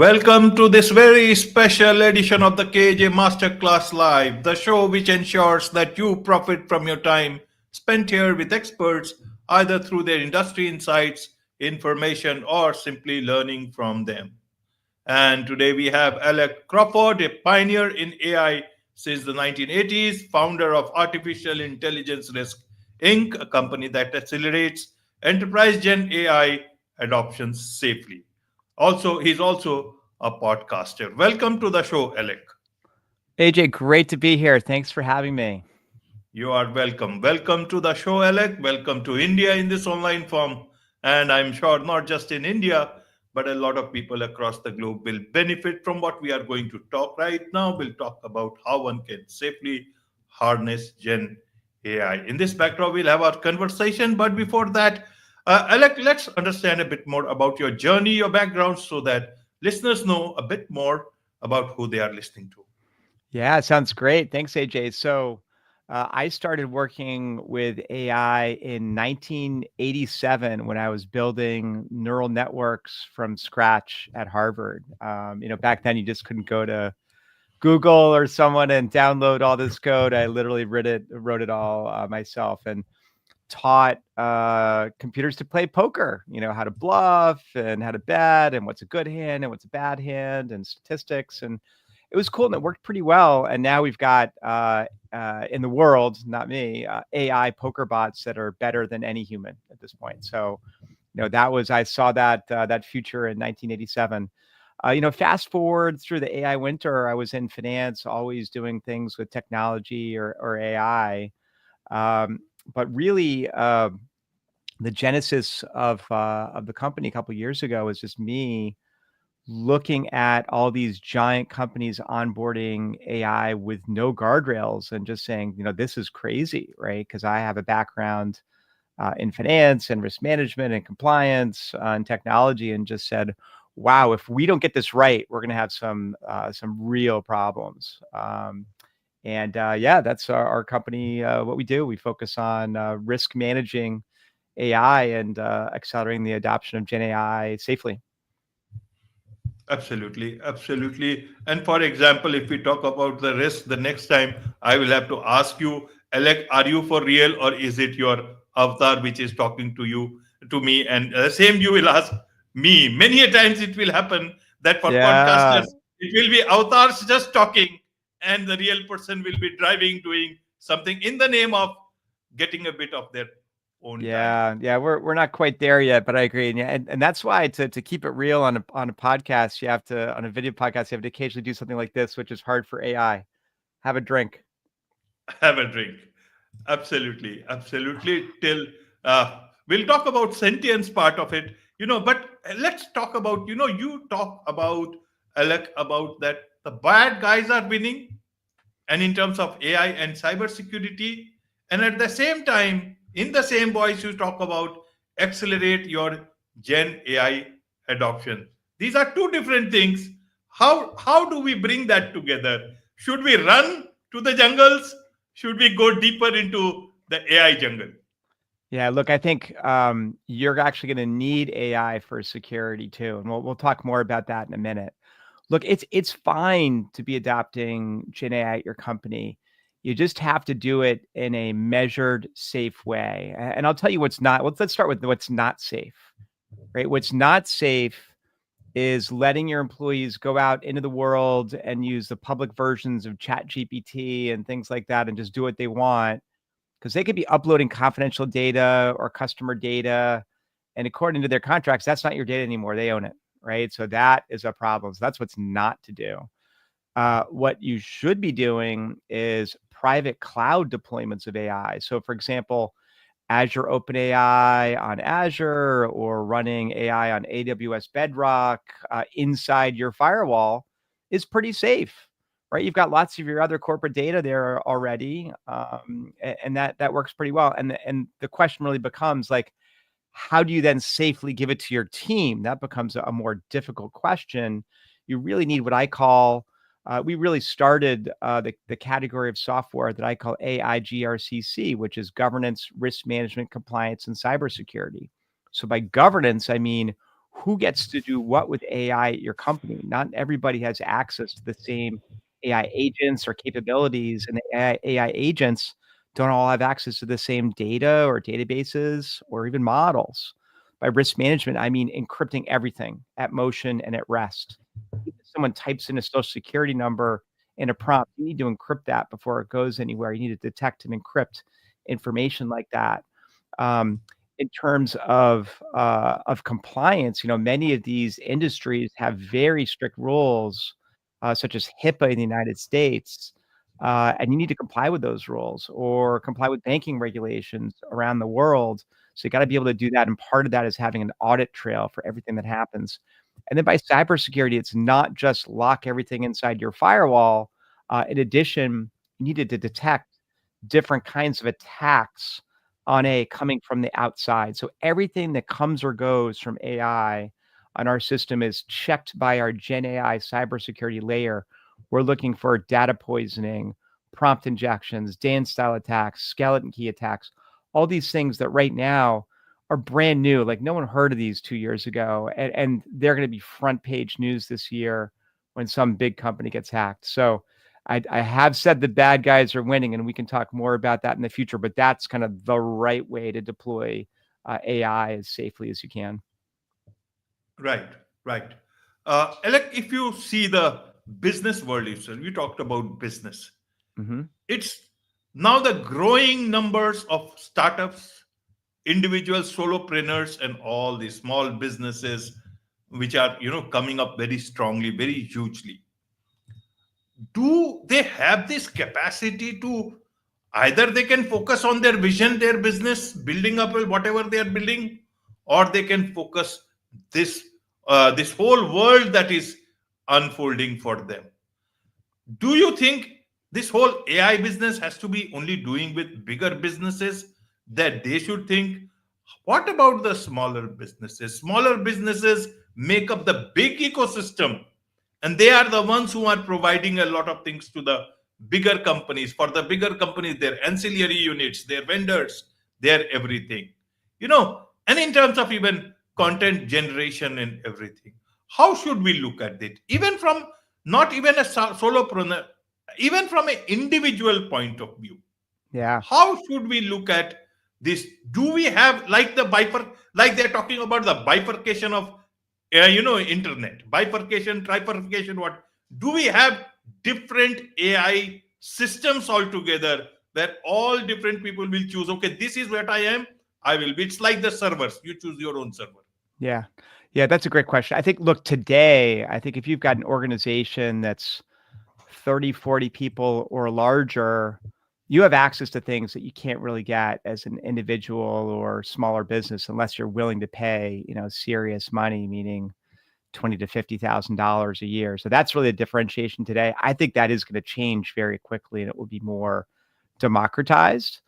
Welcome to this very special edition of the KJ Masterclass Live, the show which ensures that you profit from your time spent here with experts, either through their industry insights, information, or simply learning from them. And today we have Alec Crawford, a pioneer in AI since the 1980s, founder of Artificial Intelligence Risk Inc., a company that accelerates enterprise Gen AI adoption safely. He's also a podcaster. Welcome to the show, Alec. AJ, great to be here. Thanks for having me. You are welcome. Welcome to the show, Alec. Welcome to India in this online form. And I'm sure not just in India, but a lot of people across the globe will benefit from what we are going to talk right now. We'll talk about how one can safely harness Gen AI. In this backdrop, we'll have our conversation. But before that, Alec, let's understand a bit more about your journey, your background, so that listeners know a bit more about who they are listening to. Yeah, sounds great. Thanks, AJ. I started working with AI in 1987 when I was building neural networks from scratch at Harvard. Back then you just couldn't go to Google or someone and download all this code. I literally wrote it all myself, and taught computers to play poker, how to bluff and how to bet and what's a good hand and what's a bad hand and statistics. And it was cool and it worked pretty well. And now we've got in the world, not me, AI poker bots that are better than any human at this point. So, I saw that future in 1987. Fast forward through the AI winter, I was in finance, always doing things with technology or AI. But really, the genesis of the company a couple of years ago was just me looking at all these giant companies onboarding AI with no guardrails and just saying, this is crazy, right? Because I have a background in finance and risk management and compliance and technology, and just said, wow, if we don't get this right, we're going to have some real problems. That's our company. What we do, we focus on risk managing AI and accelerating the adoption of Gen AI safely. Absolutely, absolutely. And for example, if we talk about the risk, the next time I will have to ask you, Alec, are you for real or is it your avatar which is talking to you, to me? And same you will ask me. Many a times it will happen that for Yeah, podcasters, it will be avatars just talking and the real person will be driving, doing something in the name of getting a bit of their own time. yeah. We're not quite there yet, but I agree. And that's why to keep it real on a podcast, you have to on a video podcast, you have to occasionally do something like this, which is hard for AI. Have a drink. Have a drink. Absolutely, absolutely. Till we'll talk about sentience part of it, but let's talk about, you talk about, Alec, about that the bad guys are winning, and in terms of AI and cybersecurity, and at the same time, in the same voice, you talk about accelerate your Gen AI adoption. These are two different things. How do we bring that together? Should we run to the jungles? Should we go deeper into the AI jungle? Yeah, look, I think you're actually going to need AI for security too, and we'll talk more about that in a minute. Look, it's fine to be adopting Gen AI at your company. You just have to do it in a measured, safe way. And I'll tell you what's not. Let's start with what's not safe, right? What's not safe is letting your employees go out into the world and use the public versions of ChatGPT and things like that and just do what they want, because they could be uploading confidential data or customer data. And according to their contracts, that's not your data anymore. They own it, right? So that is a problem. So that's what's not to do. What you should be doing is private cloud deployments of AI. So for example, Azure OpenAI on Azure or running AI on AWS Bedrock inside your firewall is pretty safe, right? You've got lots of your other corporate data there already, and that works pretty well. And the question really becomes like, how do you then safely give it to your team? That becomes a more difficult question. You really need what I call we really started the category of software that I call AIGRCC, which is governance, risk management, compliance, and cybersecurity. So by governance, I mean, who gets to do what with AI at your company. Not everybody has access to the same AI agents or capabilities, and the AI agents don't all have access to the same data or databases or even models. By risk management, I mean encrypting everything at motion and at rest. If someone types in a social security number in a prompt, you need to encrypt that before it goes anywhere. You need to detect and encrypt information like that. Um, in terms of compliance, many of these industries have very strict rules, such as HIPAA in the United States, and you need to comply with those rules or comply with banking regulations around the world. So you got to be able to do that, and part of that is having an audit trail for everything that happens. And then by cybersecurity, it's not just lock everything inside your firewall. In addition, you needed to detect different kinds of attacks on coming from the outside. So everything that comes or goes from AI on our system is checked by our Gen AI cybersecurity layer. We're looking for data poisoning, prompt injections, Dan style attacks, skeleton key attacks, all these things that right now are brand new. Like no one heard of these 2 years ago. And they're going to be front page news this year when some big company gets hacked. So I have said the bad guys are winning, and we can talk more about that in the future, but that's kind of the right way to deploy AI as safely as you can. Right, right. Alec, if you see the business world itself, you talked about business. Hmm. It's now the growing numbers of startups, individual solopreneurs, and all the small businesses which are coming up very strongly, very hugely. Do they have this capacity to either they can focus on their vision, their business, building up whatever they are building, or they can focus this this whole world that is unfolding for them? Do you think this whole AI business has to be only doing with bigger businesses, that they should think, what about the smaller businesses? Smaller businesses make up the big ecosystem, and they are the ones who are providing a lot of things to the bigger companies. For the bigger companies, their ancillary units, their vendors, their everything. And in terms of even content generation and everything, how should we look at it? Even from not even a solopreneur, even from an individual point of view, Yeah. how should we look at this? Do we have like like they're talking about the bifurcation of internet, bifurcation, trifurcation? What do we have? Different AI systems altogether, where all different people will choose, okay, this is what I am, I will be. It's like the servers, you choose your own server. Yeah. Yeah. That's a great question. I think, look, today, I think if you've got an organization that's 30, 40 people or larger, you have access to things that you can't really get as an individual or smaller business unless you're willing to pay, serious money, meaning 20 to $50,000 a year. So that's really a differentiation today. I think that is going to change very quickly, and it will be more democratized.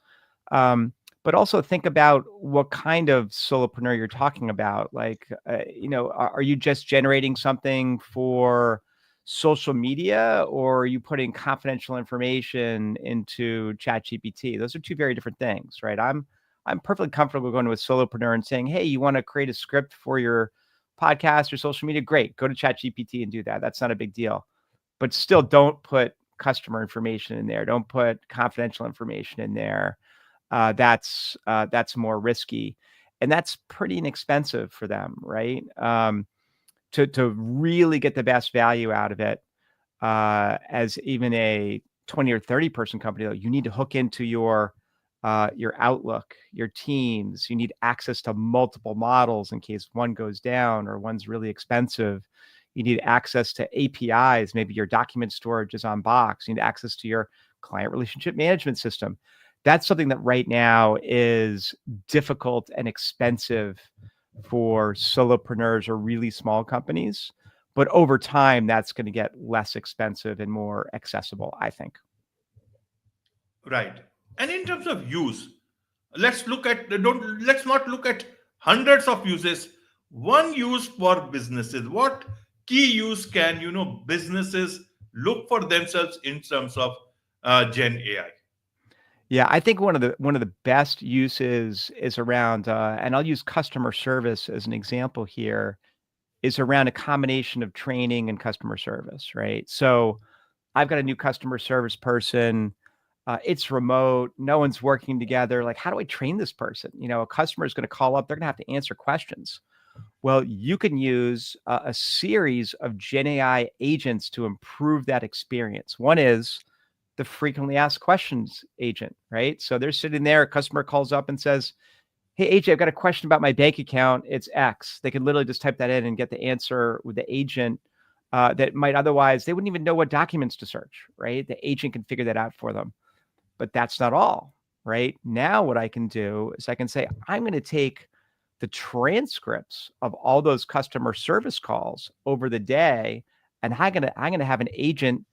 Um, but also think about what kind of solopreneur you're talking about. Like, are you just generating something for social media, or are you putting confidential information into ChatGPT? Those are two very different things, right? I'm perfectly comfortable going to a solopreneur and saying, "Hey, you want to create a script for your podcast or social media? Great, go to ChatGPT and do that. That's not a big deal." But still, don't put customer information in there. Don't put confidential information in there. That's more risky, and that's pretty inexpensive for them, right? To really get the best value out of it, as even a 20 or 30 person company, though, you need to hook into your Outlook, your Teams. You need access to multiple models in case one goes down or one's really expensive. You need access to APIs. Maybe your document storage is on Box. You need access to your client relationship management system. That's something that right now is difficult and expensive for solopreneurs or really small companies. But over time, that's going to get less expensive and more accessible, I think. Right. And in terms of use, let's not look at hundreds of uses. One use for businesses. What key use can businesses look for themselves in terms of Gen AI? Yeah, I think one of the best uses is around, and I'll use customer service as an example here. is around a combination of training and customer service, right? So I've got a new customer service person. It's remote. No one's working together. Like, how do I train this person? A customer is going to call up. They're going to have to answer questions. Well, you can use a series of Gen AI agents to improve that experience. One is the frequently asked questions agent, right? So they're sitting there. A customer calls up and says, "Hey, AJ, I've got a question about my bank account. It's X." They can literally just type that in and get the answer with the agent that might otherwise, they wouldn't even know what documents to search, right? The agent can figure that out for them. But that's not all, right? Now, what I can do is I can say, I'm going to take the transcripts of all those customer service calls over the day, and I'm gonna have an agent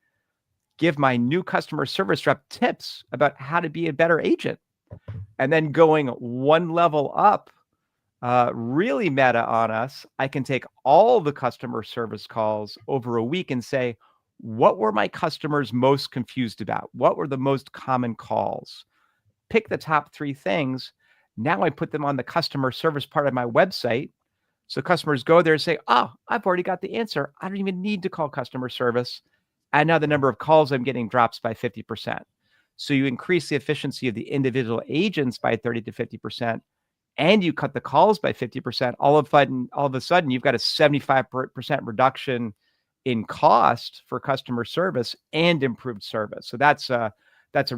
give my new customer service rep tips about how to be a better agent. And then going one level up, really meta on us, I can take all the customer service calls over a week and say, what were my customers most confused about? What were the most common calls? Pick the top 3 things. Now I put them on the customer service part of my website. So customers go there and say, oh, I've already got the answer. I don't even need to call customer service. And now the number of calls I'm getting drops by 50%. So you increase the efficiency of the individual agents by 30 to 50%, and you cut the calls by 50%. All of a sudden, you've got a 75% reduction in cost for customer service and improved service. So that's a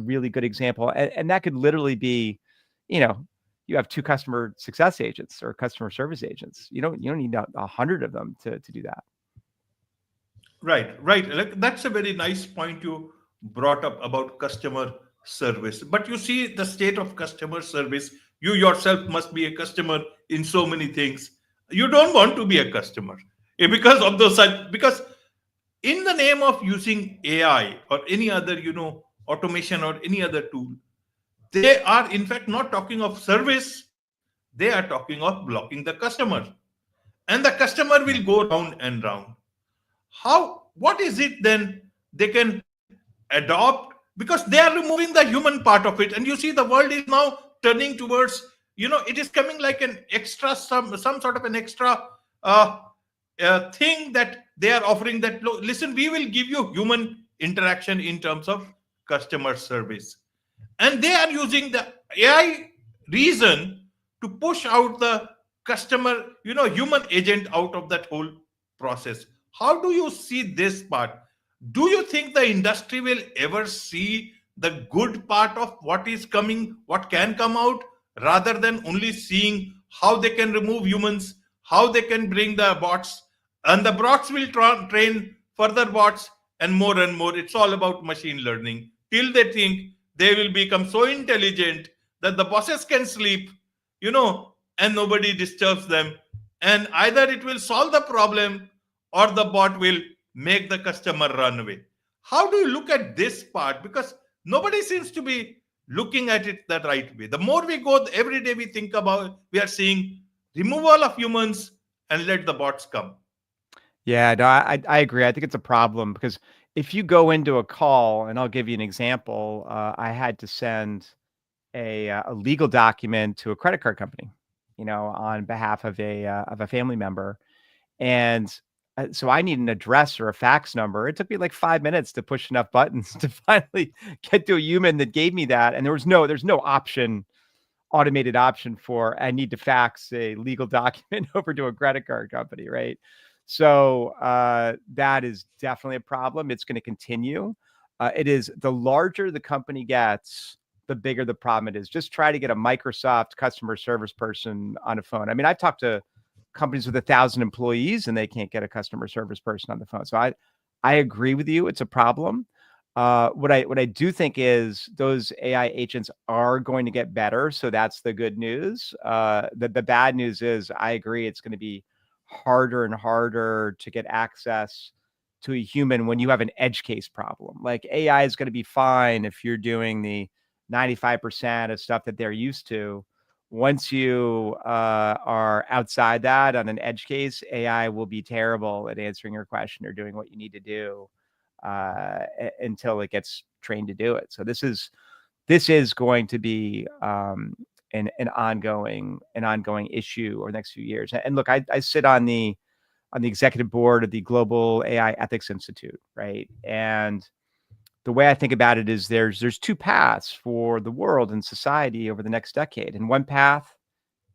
really good example. And that could literally be, you have 2 customer success agents or customer service agents. You don't need 100 of them to do that. Right, right. Like, that's a very nice point you brought up about customer service. But you see, the state of customer service, you yourself must be a customer in so many things. You don't want to be a customer because of those, because in the name of using AI or any other, automation or any other tool, they are in fact not talking of service, they are talking of blocking the customer. And the customer will go round and round. What is it then they can adopt, because they are removing the human part of it. And you see, the world is now turning towards, it is coming like an extra, some sort of an extra uh, thing that they are offering, that listen, we will give you human interaction in terms of customer service. And they are using the AI reason to push out the customer, human agent out of that whole process. How do you see this part? Do you think the industry will ever see the good part of what is coming, what can come out, rather than only seeing how they can remove humans, how they can bring the bots, and the bots will train further bots, and more. It's all about machine learning till they think they will become so intelligent that the bosses can sleep, and nobody disturbs them. And either it will solve the problem, or the bot will make the customer run away. How do you look at this part? Because nobody seems to be looking at it the right way. The more we go, every day we think about, we are seeing removal of humans and let the bots come. Yeah, no, I agree. I think it's a problem because if you go into a call, and I'll give you an example, I had to send a legal document to a credit card company, on behalf of a family member, and so I need an address or a fax number. It took me like 5 minutes to push enough buttons to finally get to a human that gave me that, and there's no automated option for I need to fax a legal document over to a credit card company, right? So that is definitely a problem. It's going to continue. It is the larger the company gets, the bigger the problem it is. Just try to get a Microsoft customer service person on a phone. I mean, I've talked to companies with 1,000 employees and they can't get a customer service person on the phone. So I agree with you. It's a problem. What I do think is those AI agents are going to get better. So that's the good news. The bad news is I agree it's going to be harder and harder to get access to a human when you have an edge case problem. Like AI is going to be fine if you're doing the 95% of stuff that they're used to. Once you are outside that on an edge case, AI will be terrible at answering your question or doing what you need to do until it gets trained to do it. So this is going to be an ongoing issue over the next few years. And look, I sit on the on the executive board of the Global AI Ethics Institute, right? And the way I think about it is there's two paths for the world and society over the next decade. And one path,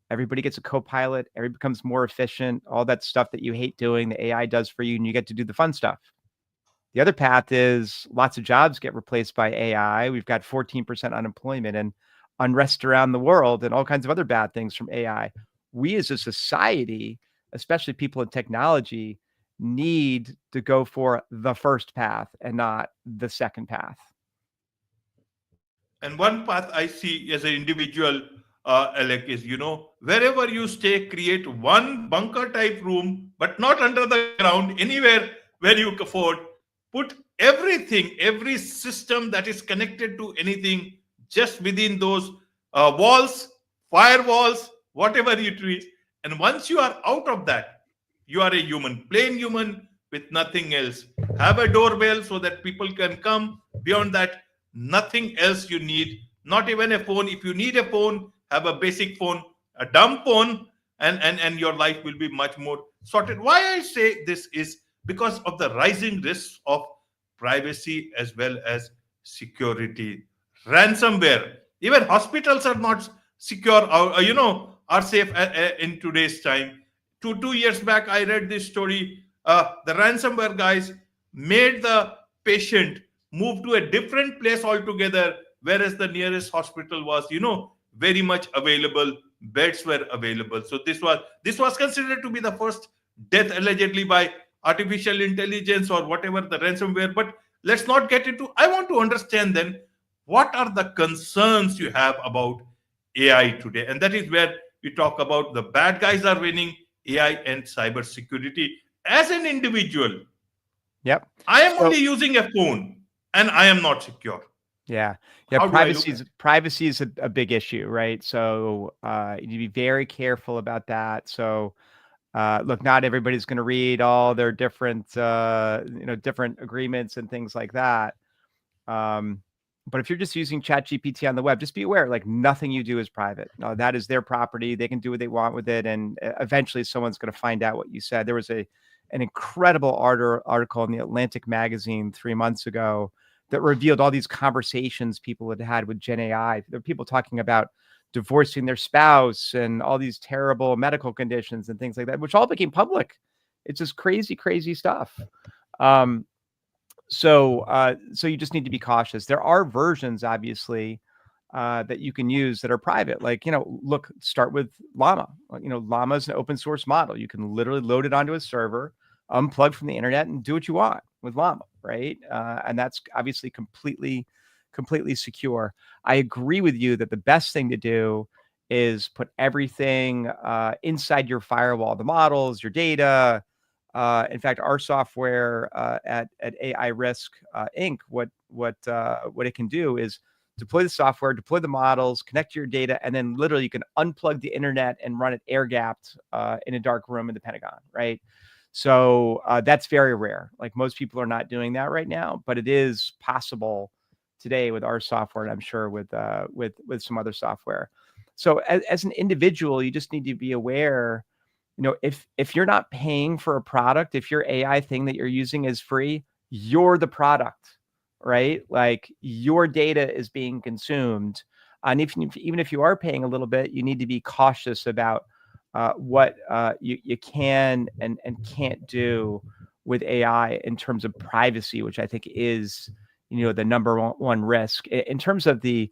everybody gets a co-pilot, everybody becomes more efficient, all that stuff that you hate doing, the AI does for you, and you get to do the fun stuff. The other path is lots of jobs get replaced by AI. We've got 14% unemployment and unrest around the world and all kinds of other bad things from AI. We as a society, especially people in technology, need to go for the first path and not the second path. And one path I see as an individual, Alec, is wherever you stay, create one bunker type room, but not under the ground, anywhere where you afford. Put everything, every system that is connected to anything just within those walls, firewalls, whatever you treat. And once you are out of that, you are a human, plain human with nothing else. Have a doorbell so that people can come. Beyond that, nothing else you need, not even a phone. If you need a phone, have a basic phone, a dumb phone, and your life will be much more sorted. Why I say this is because of the rising risks of privacy as well as security. Ransomware, even hospitals are not secure, or are safe in today's time. Two years back I read this story. The ransomware guys made the patient moved to a different place altogether, whereas the nearest hospital was very much available, beds were available. So this was considered to be the first death allegedly by artificial intelligence or whatever the ransomware. But let's not get into, I want to understand then what are the concerns you have about AI today. And that is where we talk about the bad guys are winning, AI and cyber security. As an individual, Yep. I am So only using a phone and I am not secure. yeah, yeah. How do I look at Privacy is a big issue, right? So you need to be very careful about that. So look, not everybody's going to read all their different different agreements and things like that. Um, but if you're just using ChatGPT on the web, just be aware, like nothing you do is private. No, that is their property. They can do what they want with it, and eventually someone's going to find out what you said. There was an incredible article in the Atlantic magazine 3 months ago that revealed all these conversations people had had with Gen AI. There were people talking about divorcing their spouse and all these terrible medical conditions and things like that, which all became public. It's just crazy, crazy stuff. So you just need to be cautious. There are versions, obviously, that you can use that are private. Like, look, start with Llama. Llama is an open source model. You can literally load it onto a server, unplug from the internet, and do what you want with Llama, right? And that's obviously completely secure. I agree with you that the best thing to do is put everything inside your firewall, the models, your data. In fact, our software at AI Risk Inc., what it can do is deploy the software, deploy the models, connect to your data, and then literally you can unplug the internet and run it air gapped in a dark room in the Pentagon, right? So that's very rare. Like most people are not doing that right now, but it is possible today with our software, and I'm sure with some other software. So as an individual, you just need to be aware. If you're not paying for a product, if your AI thing that you're using is free, you're the product, right? Like your data is being consumed. And even if you are paying a little bit, you need to be cautious about what you can and can't do with AI in terms of privacy, which I think is, the number one risk. In terms of the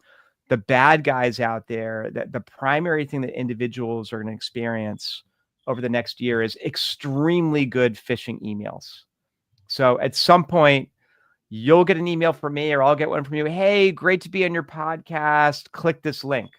bad guys out there, that the primary thing that individuals are going to experience over the next year is extremely good phishing emails. So at some point, you'll get an email from me or I'll get one from you. Hey, great to be on your podcast. Click this link.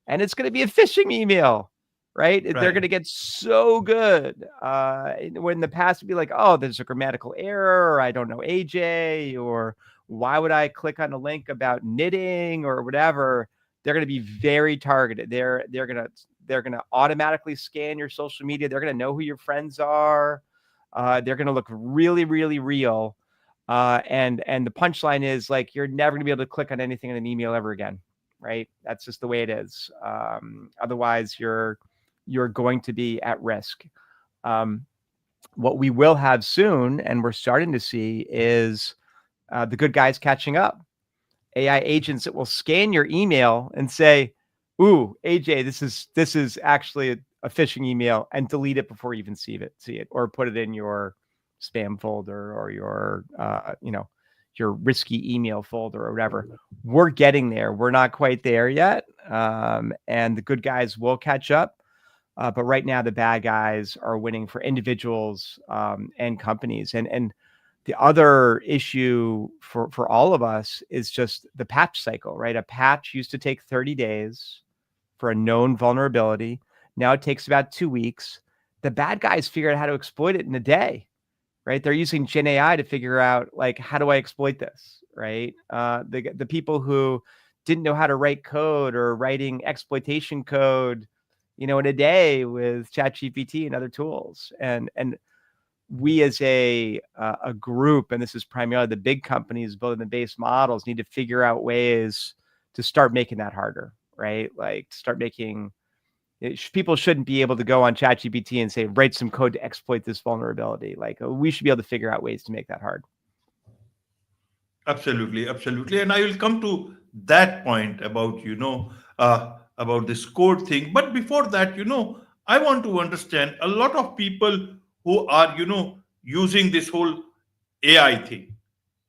And it's going to be a phishing email, right? They're going right? to get so good. When in the past would be like, oh, there's a grammatical error, or I don't know AJ, or why would I click on a link about knitting or whatever? They're going to be very targeted. They're going to automatically scan your social media. They're going to know who your friends are. They're going to look really, really real. And the punchline is like, you're never going to be able to click on anything in an email ever again, right? That's just the way it is. Otherwise, you're going to be at risk. What we will have soon, and we're starting to see, is the good guys catching up. AI agents that will scan your email and say, "Ooh, AJ, this is actually a phishing email," and delete it before you even see it, or put it in your spam folder or your your risky email folder or whatever. We're getting there. We're not quite there yet, and the good guys will catch up. But right now, the bad guys are winning for individuals and companies. And the other issue for all of us is just the patch cycle, right? A patch used to take 30 days for a known vulnerability. Now it takes about 2 weeks. The bad guys figure out how to exploit it in a day, right? They're using Gen AI to figure out, like, how do I exploit this, right? The people who didn't know how to write code or writing exploitation code, in a day with ChatGPT and other tools. And we as a group, and this is primarily the big companies building the base models, need to figure out ways to start making that harder, right? Like, start making people shouldn't be able to go on ChatGPT and say, write some code to exploit this vulnerability. Like, we should be able to figure out ways to make that hard. Absolutely, absolutely. And I will come to that point about, about this code thing. But before that, I want to understand a lot of people who are, using this whole AI thing.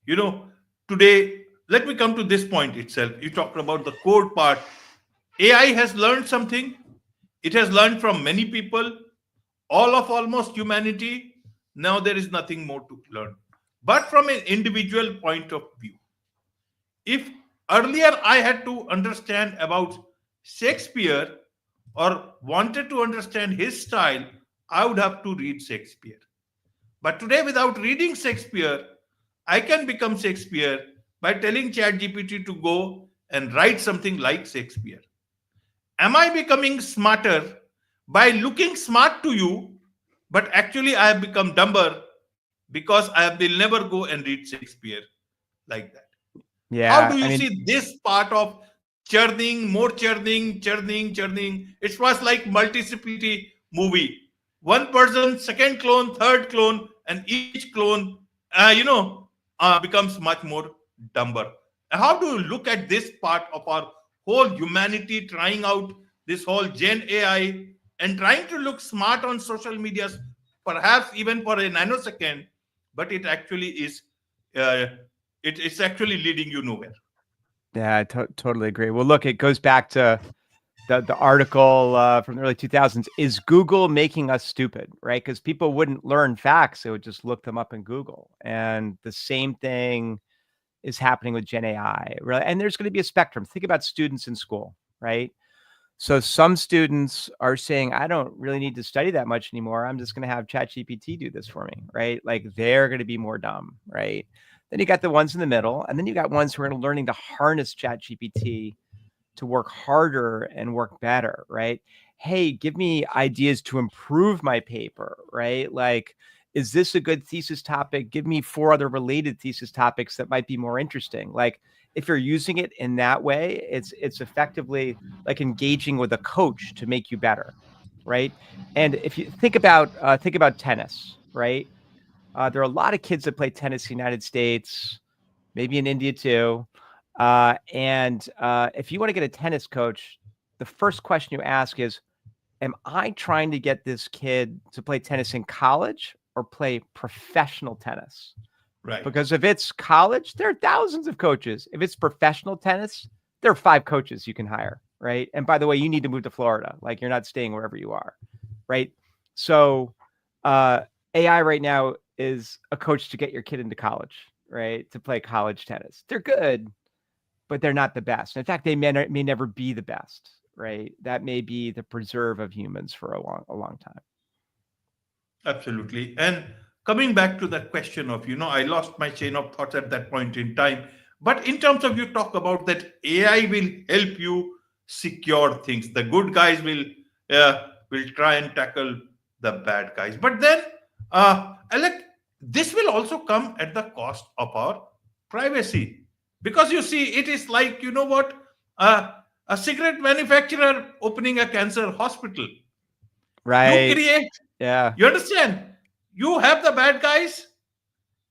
You know, Today, let me come to this point itself. You talked about the code part. AI has learned something. It has learned from many people, all of almost humanity. Now there is nothing more to learn. But from an individual point of view, if earlier I had to understand about Shakespeare or wanted to understand his style, I would have to read Shakespeare. But today, without reading Shakespeare, I can become Shakespeare by telling ChatGPT to go and write something like Shakespeare. Am I becoming smarter by looking smart to you, but actually I have become dumber because will never go and read Shakespeare like that? How do Yeah, I you mean, see this part of churning, more churning, churning, churning? It was like multiplicity movie. One person, second clone, third clone, and each clone, becomes much more dumber. How do you look at this part of our whole humanity trying out this whole Gen AI and trying to look smart on social medias, perhaps even for a nanosecond, but it actually is uh, it's actually leading you nowhere. yeah, I totally agree. Well, look, it goes back to the article from the early 2000s. Is Google making us stupid, right? Because people wouldn't learn facts. They would just look them up in Google. And the same thing is happening with Gen AI, right? And there's going to be a spectrum. Think about students in school, right? So some students are saying, I don't really need to study that much anymore. I'm just going to have ChatGPT do this for me, right? Like, they're going to be more dumb, right? Then you got the ones in the middle, and then you got ones who are learning to harness ChatGPT to work harder and work better, right? Hey, give me ideas to improve my paper, right? Like, is this a good thesis topic? Give me 4 other related thesis topics that might be more interesting. Like, if you're using it in that way, it's effectively like engaging with a coach to make you better, right? And if you think about tennis, right? There are a lot of kids that play tennis in the United States, maybe in India too. And if you want to get a tennis coach, the first question you ask is, am I trying to get this kid to play tennis in college or play professional tennis? Right. Because if it's college, there are thousands of coaches. If it's professional tennis, there are 5 coaches you can hire, right? And by the way, you need to move to Florida. Like, you're not staying wherever you are, right? So uh, AI right now is a coach to get your kid into college, right? To play college tennis. They're good, but they're not the best. In fact, they may never be the best, right? That may be the preserve of humans for a long time. Absolutely. And coming back to that question of, I lost my chain of thoughts at that point in time. But in terms of, you talk about that AI will help you secure things. The good guys will try and tackle the bad guys. But then, Alec, this will also come at the cost of our privacy. Because you see, it is like, what? A cigarette manufacturer opening a cancer hospital. You Right. create Yeah. you understand? You have the bad guys,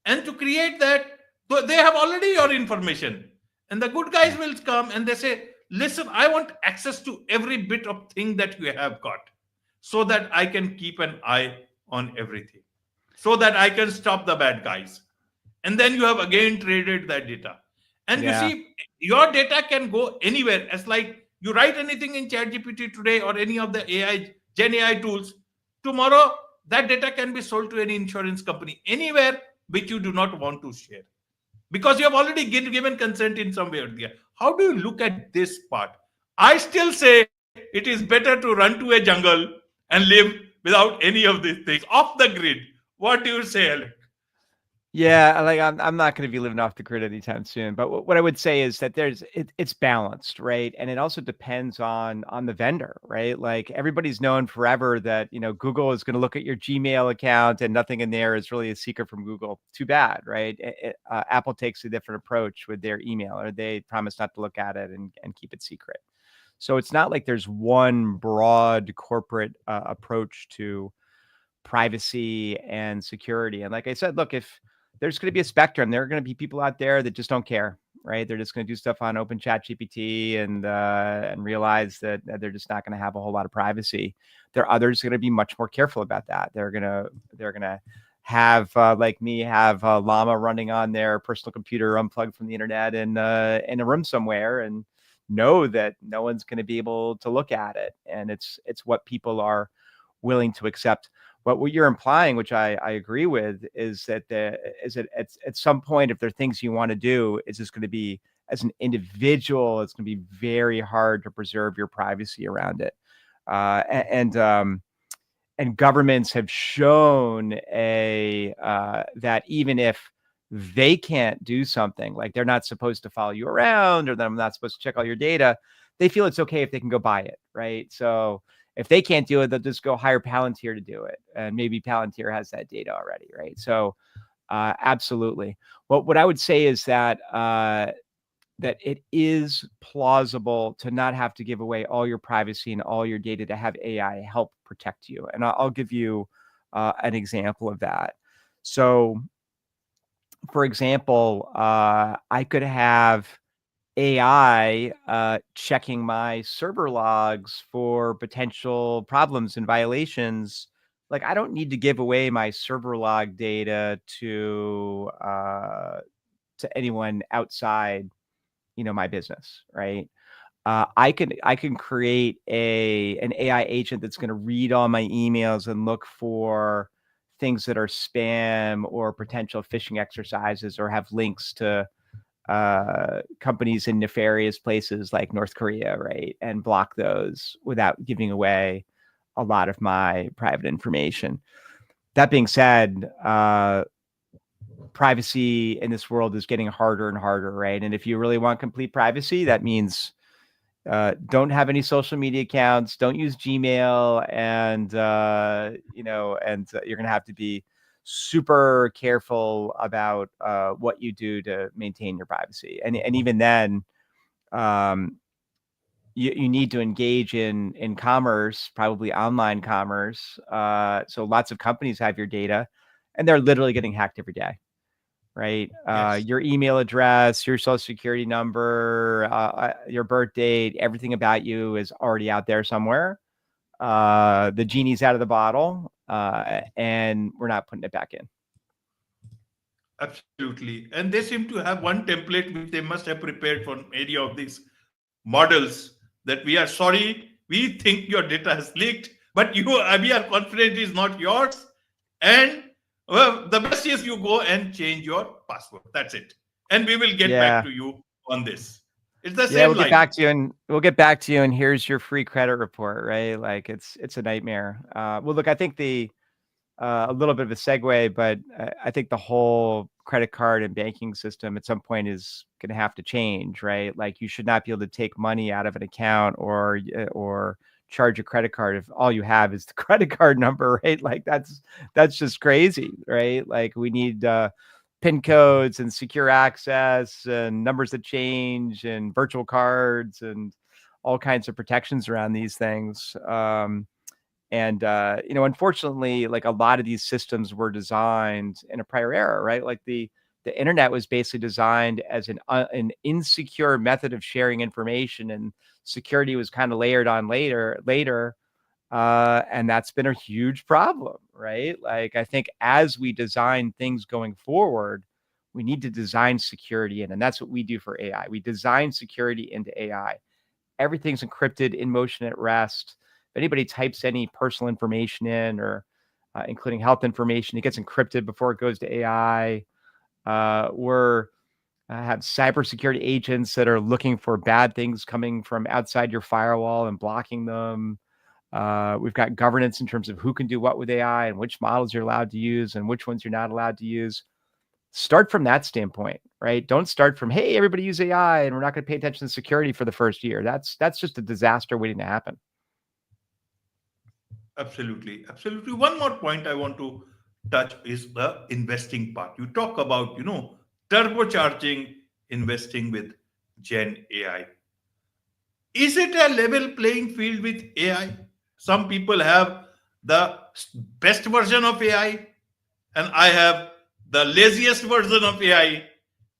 and to create that, they have already your information. And the good guys Yeah. will come and they say, listen, I want access to every bit of thing that you have got, so that I can keep an eye on everything, so that I can stop the bad guys. And then you have again traded that data. And you Yeah. see, your data can go anywhere. As like you write anything in ChatGPT today or any of the AI, Gen AI tools, tomorrow that data can be sold to any insurance company anywhere which you do not want to share, because you have already given consent in some way or the other. How do you look at this part? I still say it is better to run to a jungle and live without any of these things off the grid. What do you say, Alec? Yeah, like I'm not going to be living off the grid anytime soon. But what I would say is that it's balanced, right? And it also depends on the vendor, right? Like everybody's known forever that Google is going to look at your Gmail account and nothing in there is really a secret from Google. Too bad, right? Apple takes a different approach with their email, or they promise not to look at it and keep it secret. So it's not like there's one broad corporate approach to privacy and security. And like I said, look, if there's going to be a spectrum, there are going to be people out there that just don't care, right? They're just going to do stuff on Open Chat GPT and realize that they're just not going to have a whole lot of privacy. There are others going to be much more careful about that. They're gonna have like me have Llama running on their personal computer unplugged from the internet in a room somewhere and know that no one's going to be able to look at it. And it's what people are willing to accept. But what you're implying, which I agree with, is that at some point, if there are things you want to do, it's just going to be, as an individual, it's going to be very hard to preserve your privacy around it. And governments have shown that even if they can't do something, like they're not supposed to follow you around, or they're not supposed to check all your data, they feel it's okay if they can go buy it, right? So if they can't do it, they'll just go hire Palantir to do it, and maybe Palantir has that data already, right? So absolutely. Well, what I would say is that that it is plausible to not have to give away all your privacy and all your data to have AI help protect you. And I'll give you an example of that. So, for example, I could have AI checking my server logs for potential problems and violations. Like, I don't need to give away my server log data to anyone outside my business, right? I can create an AI agent that's going to read all my emails and look for things that are spam or potential phishing exercises, or have links to companies in nefarious places like North Korea, right? And block those without giving away a lot of my private information. That being said, privacy in this world is getting harder and harder, right? And if you really want complete privacy, that means don't have any social media accounts, don't use Gmail, and you're going to have to be super careful about what you do to maintain your privacy. And even then, um, you need to engage in commerce, probably online commerce. So lots of companies have your data, and they're literally getting hacked every day, right? Yes. Your email address, your social security number, your birth date, everything about you is already out there somewhere. The genie's out of the bottle, and we're not putting it back in. Absolutely. And they seem to have one template which they must have prepared for any of these models, that we are sorry, we think your data has leaked, but we are confident it is not yours. And well, the best is you go and change your password. That's it. And we will get back Yeah. to you on this. It's the Yeah, same we'll get line. back to you, and here's your free credit report, right? Like it's a nightmare. Well, look, I think a little bit of a segue, but I think the whole credit card and banking system at some point is going to have to change, right? Like you should not be able to take money out of an account or charge a credit card if all you have is the credit card number, right? Like that's just crazy, right? Like we need PIN codes and secure access and numbers that change and virtual cards and all kinds of protections around these things. And unfortunately, like a lot of these systems were designed in a prior era, right? Like the internet was basically designed as an insecure method of sharing information, and security was kind of layered on later. And that's been a huge problem, right? Like, I think as we design things going forward, we need to design security in, and that's what we do for AI. We design security into AI. Everything's encrypted, in motion, at rest. If anybody types any personal information in, or including health information, it gets encrypted before it goes to AI. We're have cybersecurity agents that are looking for bad things coming from outside your firewall and blocking them. We've got governance in terms of who can do what with AI and which models you're allowed to use and which ones you're not allowed to use. Start from that standpoint, right? Don't start from, hey, everybody use AI and we're not going to pay attention to security for the first year. That's just a disaster waiting to happen. Absolutely, absolutely. One more point I want to touch is the investing part. You talk about, turbocharging investing with Gen AI. Is it a level playing field with AI? Some people have the best version of AI, and I have the laziest version of AI,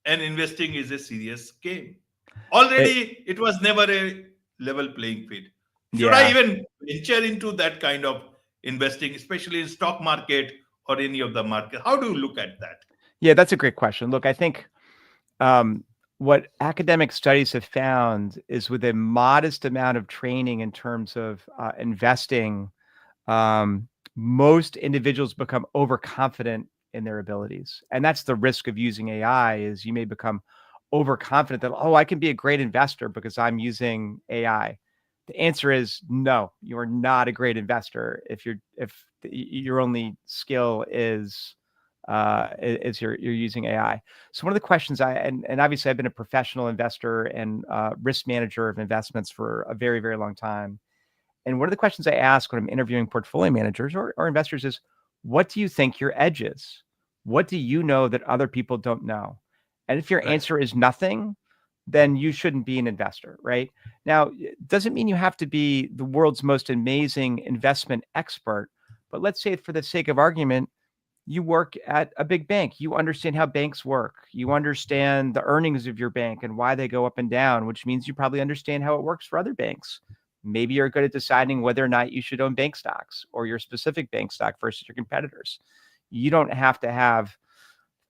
and investing is a serious game. It, Already, it was never a level playing field. Should I yeah. even venture into that kind of investing, especially in stock market or any of the market? How do you look at that? Yeah, that's a great question. Look, I think um, what academic studies have found is with a modest amount of training in terms of investing, um, most individuals become overconfident in their abilities. And that's the risk of using AI is you may become overconfident that, oh, I can be a great investor because I'm using AI. The answer is no, you are not a great investor if your only skill is you're using AI. So one of the questions and obviously I've been a professional investor and risk manager of investments for a very, very long time. And one of the questions I ask when I'm interviewing portfolio managers or investors is, what do you think your edge is? What do you know that other people don't know? And if your Right. answer is nothing, then you shouldn't be an investor, right? Now, it doesn't mean you have to be the world's most amazing investment expert, but let's say for the sake of argument, you work at a big bank. You understand how banks work. You understand the earnings of your bank and why they go up and down, which means you probably understand how it works for other banks. Maybe you're good at deciding whether or not you should own bank stocks or your specific bank stock versus your competitors. You don't have to have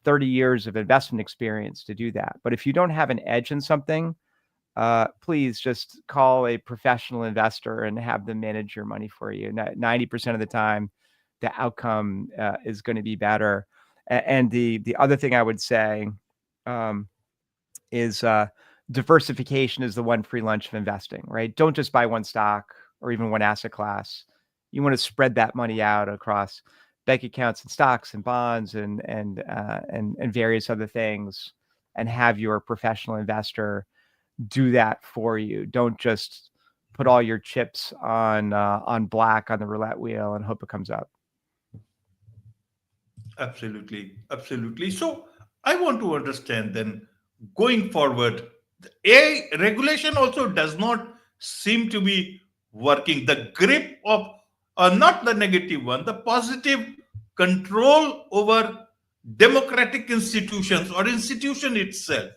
30 years of investment experience to do that. But if you don't have an edge in something, please just call a professional investor and have them manage your money for you. 90% of the time, the outcome is going to be better. And the other thing I would say um, is diversification is the one free lunch of investing, right? Don't just buy one stock or even one asset class. You want to spread that money out across bank accounts and stocks and bonds and various other things, and have your professional investor do that for you. Don't just put all your chips on black on the roulette wheel and hope it comes up. Absolutely, absolutely. So I want to understand then going forward, the AI regulation also does not seem to be working. The grip of, not the negative one, the positive control over democratic institutions or institution itself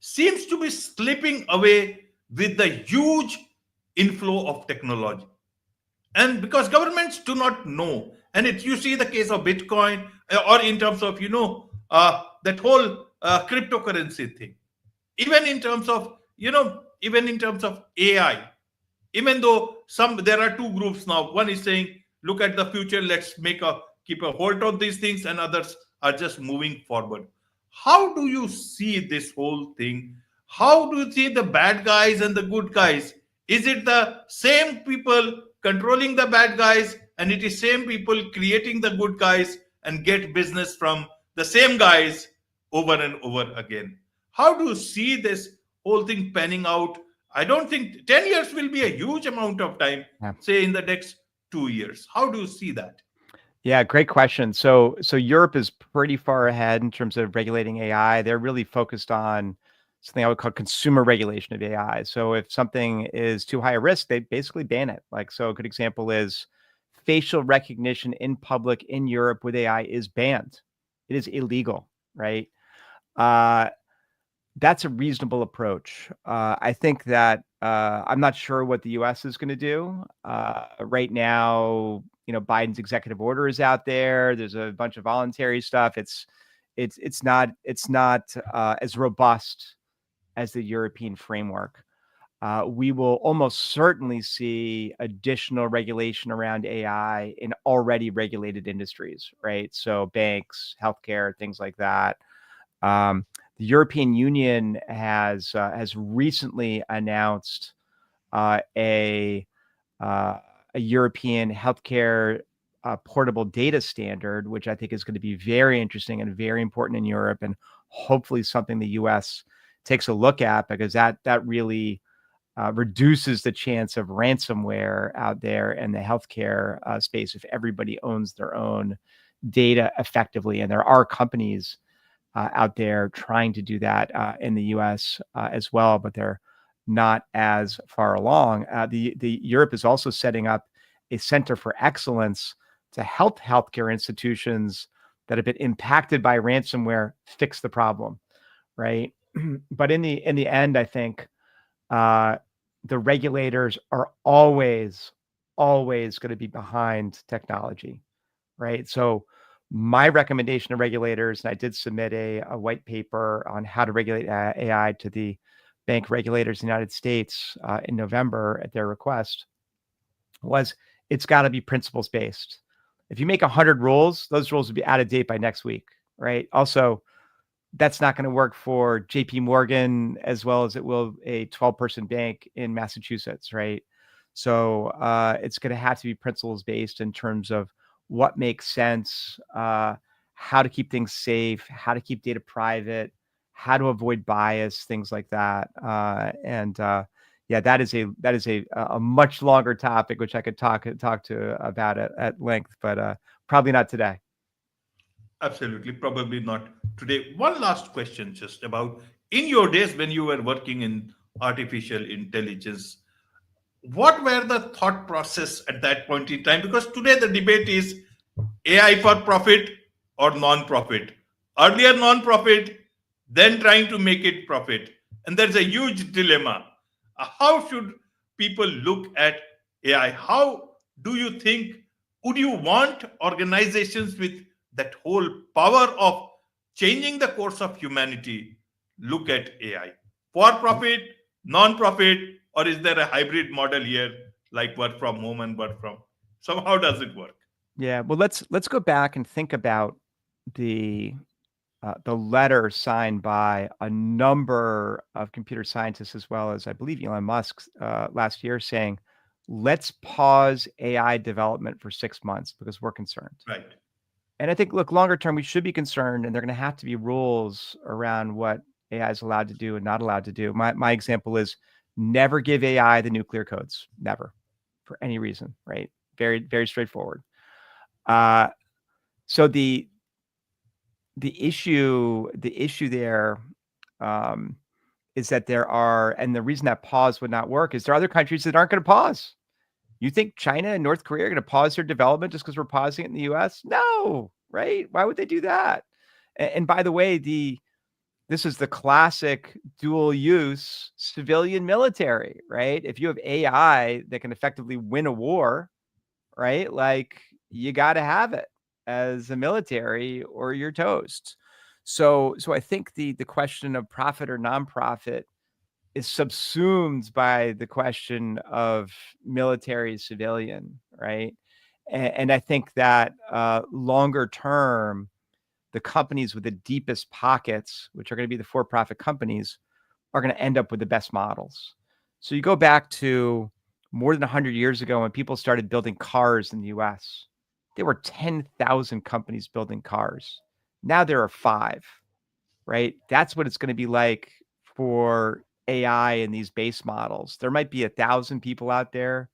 seems to be slipping away with the huge inflow of technology. And because governments do not know, and it you see the case of Bitcoin, or in terms of that whole cryptocurrency thing, even in terms of even in terms of AI, even though some there are two groups now, one is saying look at the future, let's keep a hold of these things, and others are just moving forward. How do you see this whole thing? How do you see the bad guys and the good guys? Is it the same people controlling the bad guys, and it is same people creating the good guys and get business from the same guys over and over again? How do you see this whole thing panning out? I don't think 10 years will be a huge amount of time, Yeah. say in the next 2 years. How do you see that? Yeah, great question. So Europe is pretty far ahead in terms of regulating AI. They're really focused on something I would call consumer regulation of AI. So if something is too high a risk, they basically ban it. Like, so a good example is facial recognition in public in Europe with AI is banned. It is illegal, right? That's a reasonable approach. I think that I'm not sure what the U.S. is going to do right now. Biden's executive order is out there. There's a bunch of voluntary stuff. It's not as robust as the European framework. We will almost certainly see additional regulation around AI in already regulated industries, right? So banks, healthcare, things like that. The European Union has recently announced a European healthcare portable data standard, which I think is going to be very interesting and very important in Europe, and hopefully something the U.S. takes a look at, because that really reduces the chance of ransomware out there in the healthcare space if everybody owns their own data effectively. And there are companies out there trying to do that in the U.S. As well, but they're not as far along. The Europe is also setting up a center for excellence to help healthcare institutions that have been impacted by ransomware fix the problem, right? But in the end, I think the regulators are always going to be behind technology, right? So my recommendation to regulators, and I did submit a white paper on how to regulate AI to the bank regulators in the United States in November at their request, was it's got to be principles based. If you make 100 rules, those rules will be out of date by next week, right? Also, that's not going to work for JP Morgan as well as it will a 12-person bank in Massachusetts, right? So it's going to have to be principles based in terms of what makes sense, how to keep things safe, how to keep data private, how to avoid bias, things like that. Yeah, that is a much longer topic, which I could talk to about at length, but probably not today. Absolutely, probably not today. One last question, just about in your days when you were working in artificial intelligence, what were the thought process at that point in time? Because today the debate is AI for profit or non-profit. Earlier non-profit, then trying to make it profit, and there's a huge dilemma. How should people look at AI? How do you think, would you want organizations with that whole power of changing the course of humanity look at AI? For profit, non-profit, or is there a hybrid model here, like work from home and work from? So how does it work? Yeah, well, let's go back and think about the letter signed by a number of computer scientists, as well as I believe Elon Musk last year, saying, "Let's pause AI development for 6 months because we're concerned." Right. And I think, look, longer term, we should be concerned, and there are going to have to be rules around what AI is allowed to do and not allowed to do. My example is never give AI the nuclear codes, never, for any reason, right? Very, very straightforward. So the issue there is that there are, and the reason that pause would not work is there are other countries that aren't going to pause. You think China and North Korea are going to pause their development just because we're pausing it in the U.S.? No, right? Why would they do that? And by the way, this is the classic dual use civilian military, right? If you have AI that can effectively win a war, right? Like, you got to have it as a military or you're toast. So I think the question of profit or nonprofit is subsumed by the question of military civilian, right? And I think that longer term, the companies with the deepest pockets, which are going to be the for-profit companies, are going to end up with the best models. So you go back to more than 100 years ago when people started building cars in the US, there were 10,000 companies building cars. Now there are 5, right? That's what it's going to be like for AI and these base models. There might be 1,000 people out there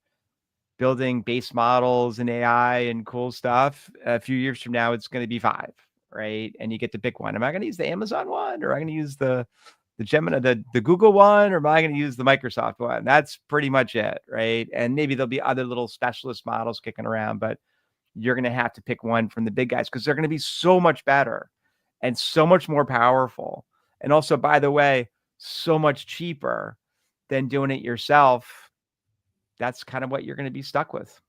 building base models and AI and cool stuff. A few years from now, it's going to be 5, right? And you get to pick one. Am I going to use the Amazon one, or am I going to use the the Gemini, the Google one, or am I going to use the Microsoft one? That's pretty much it, right? And maybe there'll be other little specialist models kicking around, but you're going to have to pick one from the big guys because they're going to be so much better and so much more powerful. And also, by the way, so much cheaper than doing it yourself. That's kind of what you're going to be stuck with.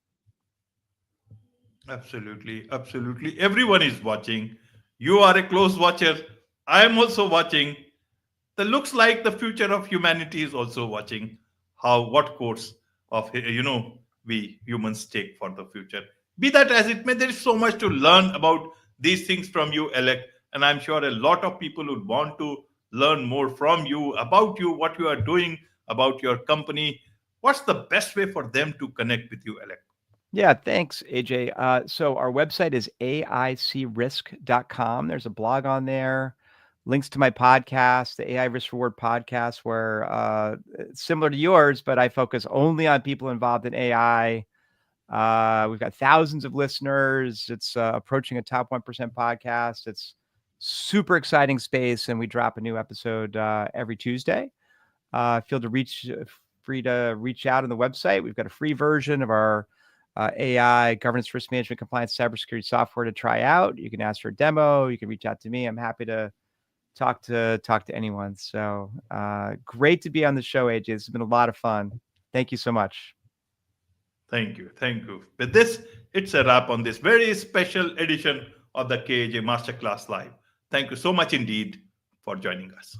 Absolutely, absolutely. Everyone is watching. You are a close watcher. I am also watching. The looks like the future of humanity is also watching how what course of we humans take for the future. Be that as it may, there is so much to learn about these things from you, Alec, and I'm sure a lot of people would want to learn more from you about you, what you are doing, about your company. What's the best way for them to connect with you, Alec? Yeah, thanks, AJ. So our website is aicrisk.com. There's a blog on there, links to my podcast, the AI Risk Reward podcast, where it's similar to yours, but I focus only on people involved in AI. We've got thousands of listeners. It's approaching a top 1% podcast. It's super exciting space, and we drop a new episode every Tuesday. Feel to free to reach out on the website. We've got a free version of our AI governance, risk management, compliance, cybersecurity software to try out. You can ask for a demo. You can reach out to me. I'm happy to talk to anyone. So great to be on the show, AJ. It's been a lot of fun. Thank you so much. Thank you. Thank you. With this, it's a wrap on this very special edition of the KAJ Masterclass Live. Thank you so much indeed for joining us.